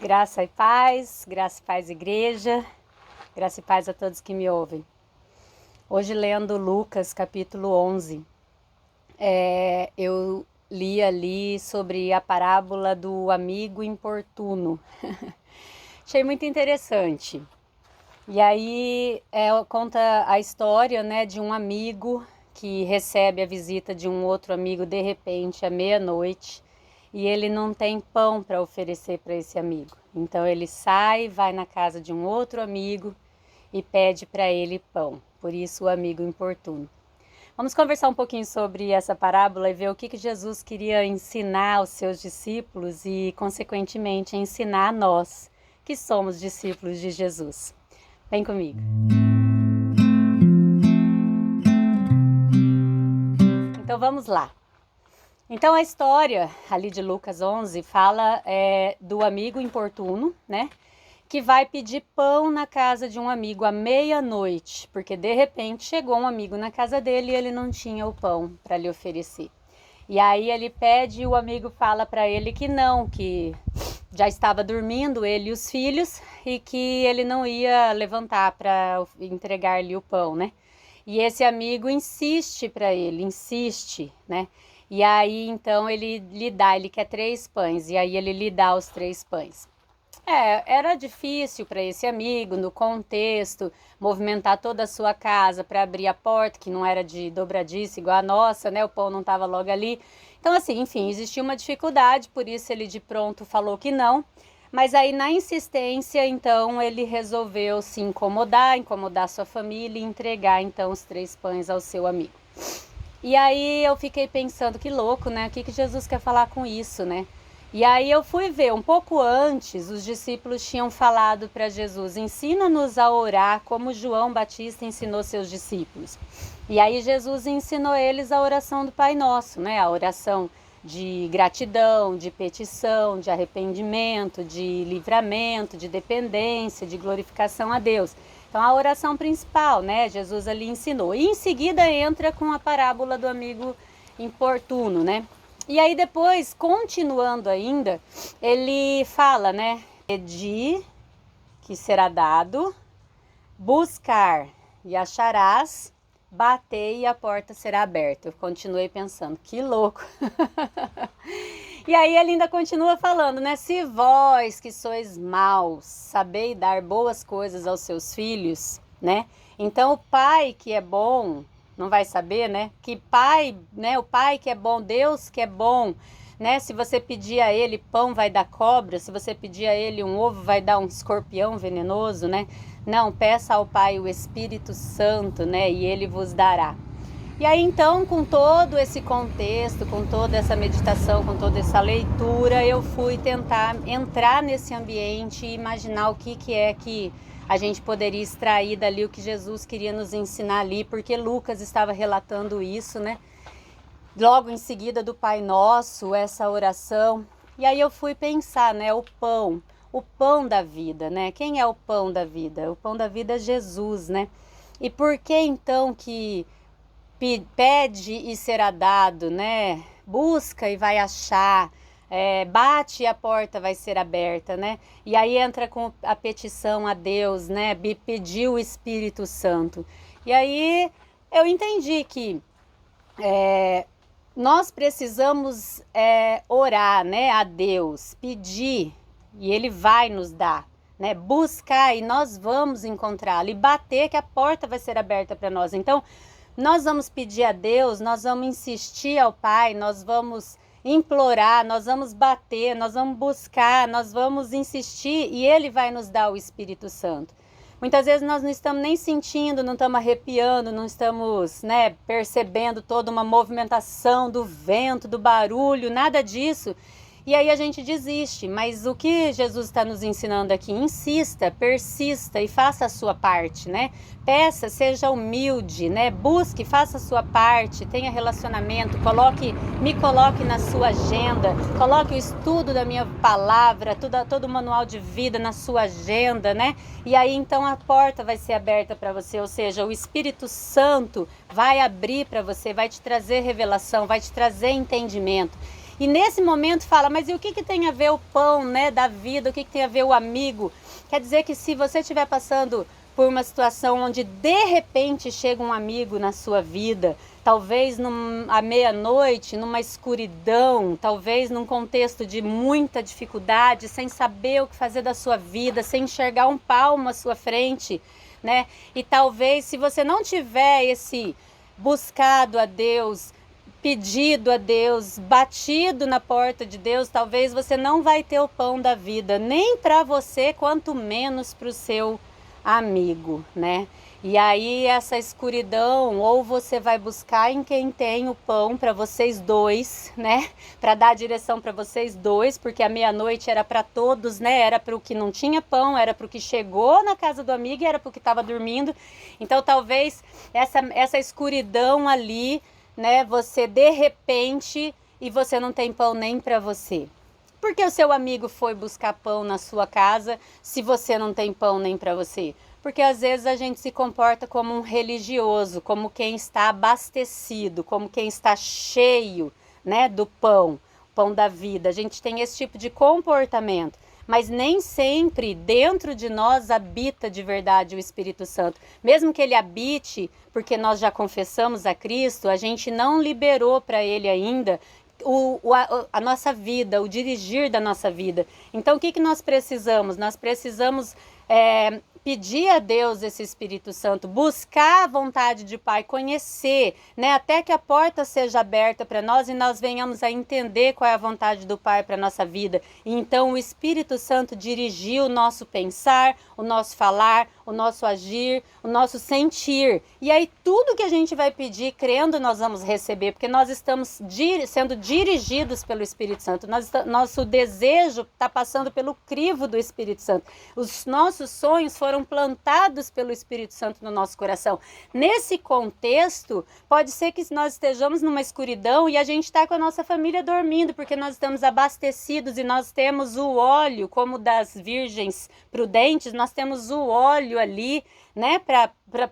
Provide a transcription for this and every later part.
Graça e paz igreja, graça e paz a todos que me ouvem. Hoje lendo Lucas capítulo 11, eu li ali sobre a parábola do amigo importuno. Achei muito interessante. E aí conta a história, né, de um amigo que recebe a visita de um outro amigo de repente à meia-noite. E ele não tem pão para oferecer para esse amigo. Então ele sai, vai na casa de um outro amigo e pede para ele pão. Por isso o amigo importuno. Vamos conversar um pouquinho sobre essa parábola e ver o que Jesus queria ensinar aos seus discípulos e, consequentemente, ensinar a nós, que somos discípulos de Jesus. Vem comigo. Então vamos lá. Então a história ali de Lucas 11 fala do amigo importuno, né? Que vai pedir pão na casa de um amigo à meia-noite, porque de repente chegou um amigo na casa dele e ele não tinha o pão para lhe oferecer. E aí ele pede e o amigo fala para ele que não, que já estava dormindo ele e os filhos e que ele não ia levantar para entregar-lhe o pão, né? E esse amigo insiste para ele, né? E aí, então, ele quer 3 pães, e aí ele lhe dá os 3 pães. Era difícil para esse amigo, no contexto, movimentar toda a sua casa para abrir a porta, que não era de dobradiça igual a nossa, né? O pão não estava logo ali. Então, assim, enfim, existia uma dificuldade, por isso ele de pronto falou que não. Mas aí, na insistência, então, ele resolveu se incomodar sua família e entregar, então, os 3 pães ao seu amigo. E aí eu fiquei pensando, que louco, né? O que Jesus quer falar com isso, né? E aí eu fui ver, um pouco antes, os discípulos tinham falado para Jesus, ensina-nos a orar como João Batista ensinou seus discípulos. E aí Jesus ensinou eles a oração do Pai Nosso, né? A oração de gratidão, de petição, de arrependimento, de livramento, de dependência, de glorificação a Deus. Então a oração principal, né, Jesus ali ensinou. E em seguida entra com a parábola do amigo importuno, né? E aí depois, continuando ainda, ele fala, né, pedir que será dado, buscar e acharás, bater e a porta será aberta. Eu continuei pensando, que louco. E aí ele ainda continua falando, né? Se vós que sois maus, sabeis dar boas coisas aos seus filhos, né? Então o pai que é bom, não vai saber, né? Que pai, né? O pai que é bom, Deus que é bom, né? Se você pedir a ele pão, vai dar cobra. Se você pedir a ele um ovo, vai dar um escorpião venenoso, né? Não, peça ao Pai o Espírito Santo, né? E ele vos dará. E aí então, com todo esse contexto, com toda essa meditação, com toda essa leitura, eu fui tentar entrar nesse ambiente e imaginar o que é que a gente poderia extrair dali, o que Jesus queria nos ensinar ali, porque Lucas estava relatando isso, né? Logo em seguida do Pai Nosso, essa oração. E aí eu fui pensar, né? O pão da vida, né? Quem é o pão da vida? O pão da vida é Jesus, né? E por que então que pede e será dado, né? Busca e vai achar, bate e a porta vai ser aberta, né? E aí entra com a petição a Deus, né? Pedir o Espírito Santo. E aí eu entendi que nós precisamos orar, né? A Deus, pedir e Ele vai nos dar. Né, buscar e nós vamos encontrá-lo e bater que a porta vai ser aberta para nós. Então, nós vamos pedir a Deus, nós vamos insistir ao Pai, nós vamos implorar, nós vamos bater, nós vamos buscar, nós vamos insistir e Ele vai nos dar o Espírito Santo. Muitas vezes nós não estamos nem sentindo, não estamos arrepiando, não estamos, né, percebendo toda uma movimentação do vento, do barulho, nada disso. E aí a gente desiste, mas o que Jesus está nos ensinando aqui? Insista, persista e faça a sua parte, né? Peça, seja humilde, né? Busque, faça a sua parte, tenha relacionamento, me coloque na sua agenda, coloque o estudo da minha palavra, todo o manual de vida na sua agenda, né? E aí então a porta vai ser aberta para você, ou seja, o Espírito Santo vai abrir para você, vai te trazer revelação, vai te trazer entendimento. E nesse momento fala, mas e o que tem a ver o pão, né, da vida? O que tem a ver o amigo? Quer dizer que se você estiver passando por uma situação onde de repente chega um amigo na sua vida, talvez à meia-noite, numa escuridão, talvez num contexto de muita dificuldade, sem saber o que fazer da sua vida, sem enxergar um palmo à sua frente, né? E talvez, se você não tiver esse buscado a Deus, pedido a Deus, batido na porta de Deus, talvez você não vai ter o pão da vida, nem para você, quanto menos para o seu amigo, né? E aí essa escuridão, ou você vai buscar em quem tem o pão para vocês dois, né? Para dar direção para vocês dois, porque a meia-noite era para todos, né? Era para o que não tinha pão, era para o que chegou na casa do amigo e era para o que estava dormindo. Então talvez essa escuridão ali, né? Você de repente e você não tem pão nem para você. Porque o seu amigo foi buscar pão na sua casa se você não tem pão nem para você? Porque às vezes a gente se comporta como um religioso, como quem está abastecido, como quem está cheio, né, do pão da vida. A gente tem esse tipo de comportamento, mas nem sempre dentro de nós habita de verdade o Espírito Santo. Mesmo que ele habite, porque nós já confessamos a Cristo, a gente não liberou para ele ainda a nossa vida, o dirigir da nossa vida. Então o que nós precisamos? Nós precisamos pedir a Deus esse Espírito Santo, buscar a vontade de Pai, conhecer, né, até que a porta seja aberta para nós e nós venhamos a entender qual é a vontade do Pai para a nossa vida. E então o Espírito Santo dirigir o nosso pensar, o nosso falar, o nosso agir, o nosso sentir. E aí tudo que a gente vai pedir, crendo, nós vamos receber, porque nós estamos sendo dirigidos pelo Espírito Santo. Nosso desejo está passando pelo crivo do Espírito Santo. Os nossos sonhos foram plantados pelo Espírito Santo no nosso coração. Nesse contexto, pode ser que nós estejamos numa escuridão e a gente está com a nossa família dormindo, porque nós estamos abastecidos e nós temos o óleo, como das virgens prudentes, nós temos o óleo ali, né, para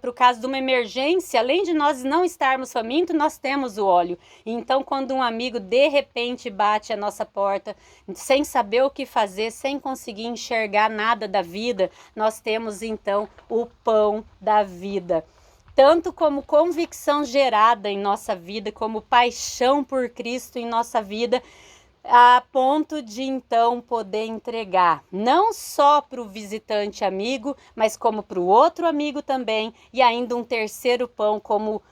o caso de uma emergência. Além de nós não estarmos famintos, nós temos o óleo. Então, quando um amigo de repente bate a nossa porta, sem saber o que fazer, sem conseguir enxergar nada da vida, nós temos então o pão da vida. Tanto como convicção gerada em nossa vida, como paixão por Cristo em nossa vida, a ponto de então poder entregar não só para o visitante amigo, mas como para o outro amigo também, e ainda um terceiro pão como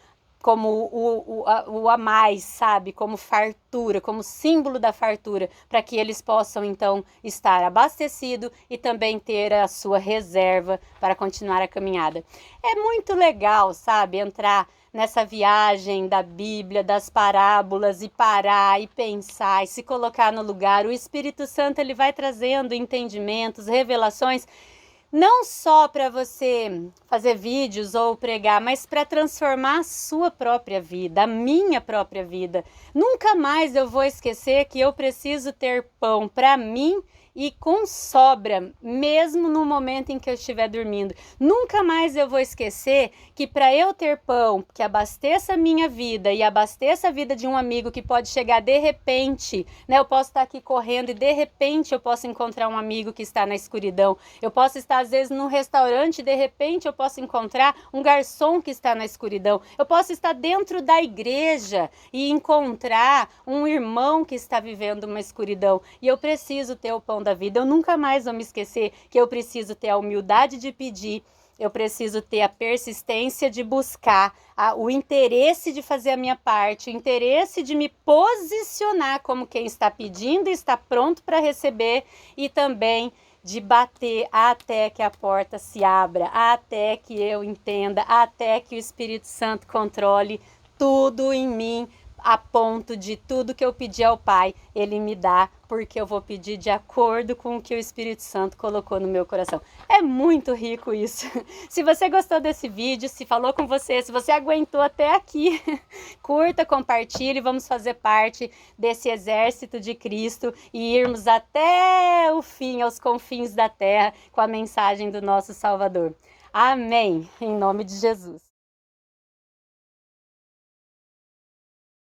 o a mais, sabe? Como fartura, como símbolo da fartura, para que eles possam então estar abastecidos e também ter a sua reserva para continuar a caminhada. É muito legal, sabe? Entrar nessa viagem da Bíblia, das parábolas, e parar e pensar e se colocar no lugar. O Espírito Santo, ele vai trazendo entendimentos, revelações, não só para você fazer vídeos ou pregar, mas para transformar a sua própria vida, a minha própria vida. Nunca mais eu vou esquecer que eu preciso ter pão para mim e com sobra, mesmo no momento em que eu estiver dormindo. Nunca mais eu vou esquecer que para eu ter pão que abasteça a minha vida e abasteça a vida de um amigo que pode chegar de repente, né? Eu posso estar aqui correndo e de repente eu posso encontrar um amigo que está na escuridão. Eu posso estar às vezes num restaurante e de repente eu posso encontrar um garçom que está na escuridão. Eu posso estar dentro da igreja e encontrar um irmão que está vivendo uma escuridão. E eu preciso ter o pão da vida. Eu nunca mais vou me esquecer que eu preciso ter a humildade de pedir, eu preciso ter a persistência de buscar, o interesse de fazer a minha parte, o interesse de me posicionar como quem está pedindo e está pronto para receber, e também de bater até que a porta se abra, até que eu entenda, até que o Espírito Santo controle tudo em mim, a ponto de tudo que eu pedir ao Pai, Ele me dá, porque eu vou pedir de acordo com o que o Espírito Santo colocou no meu coração. É muito rico isso. Se você gostou desse vídeo, se falou com você, se você aguentou até aqui, curta, compartilhe, vamos fazer parte desse exército de Cristo e irmos até o fim, aos confins da terra, com a mensagem do nosso Salvador. Amém. Em nome de Jesus.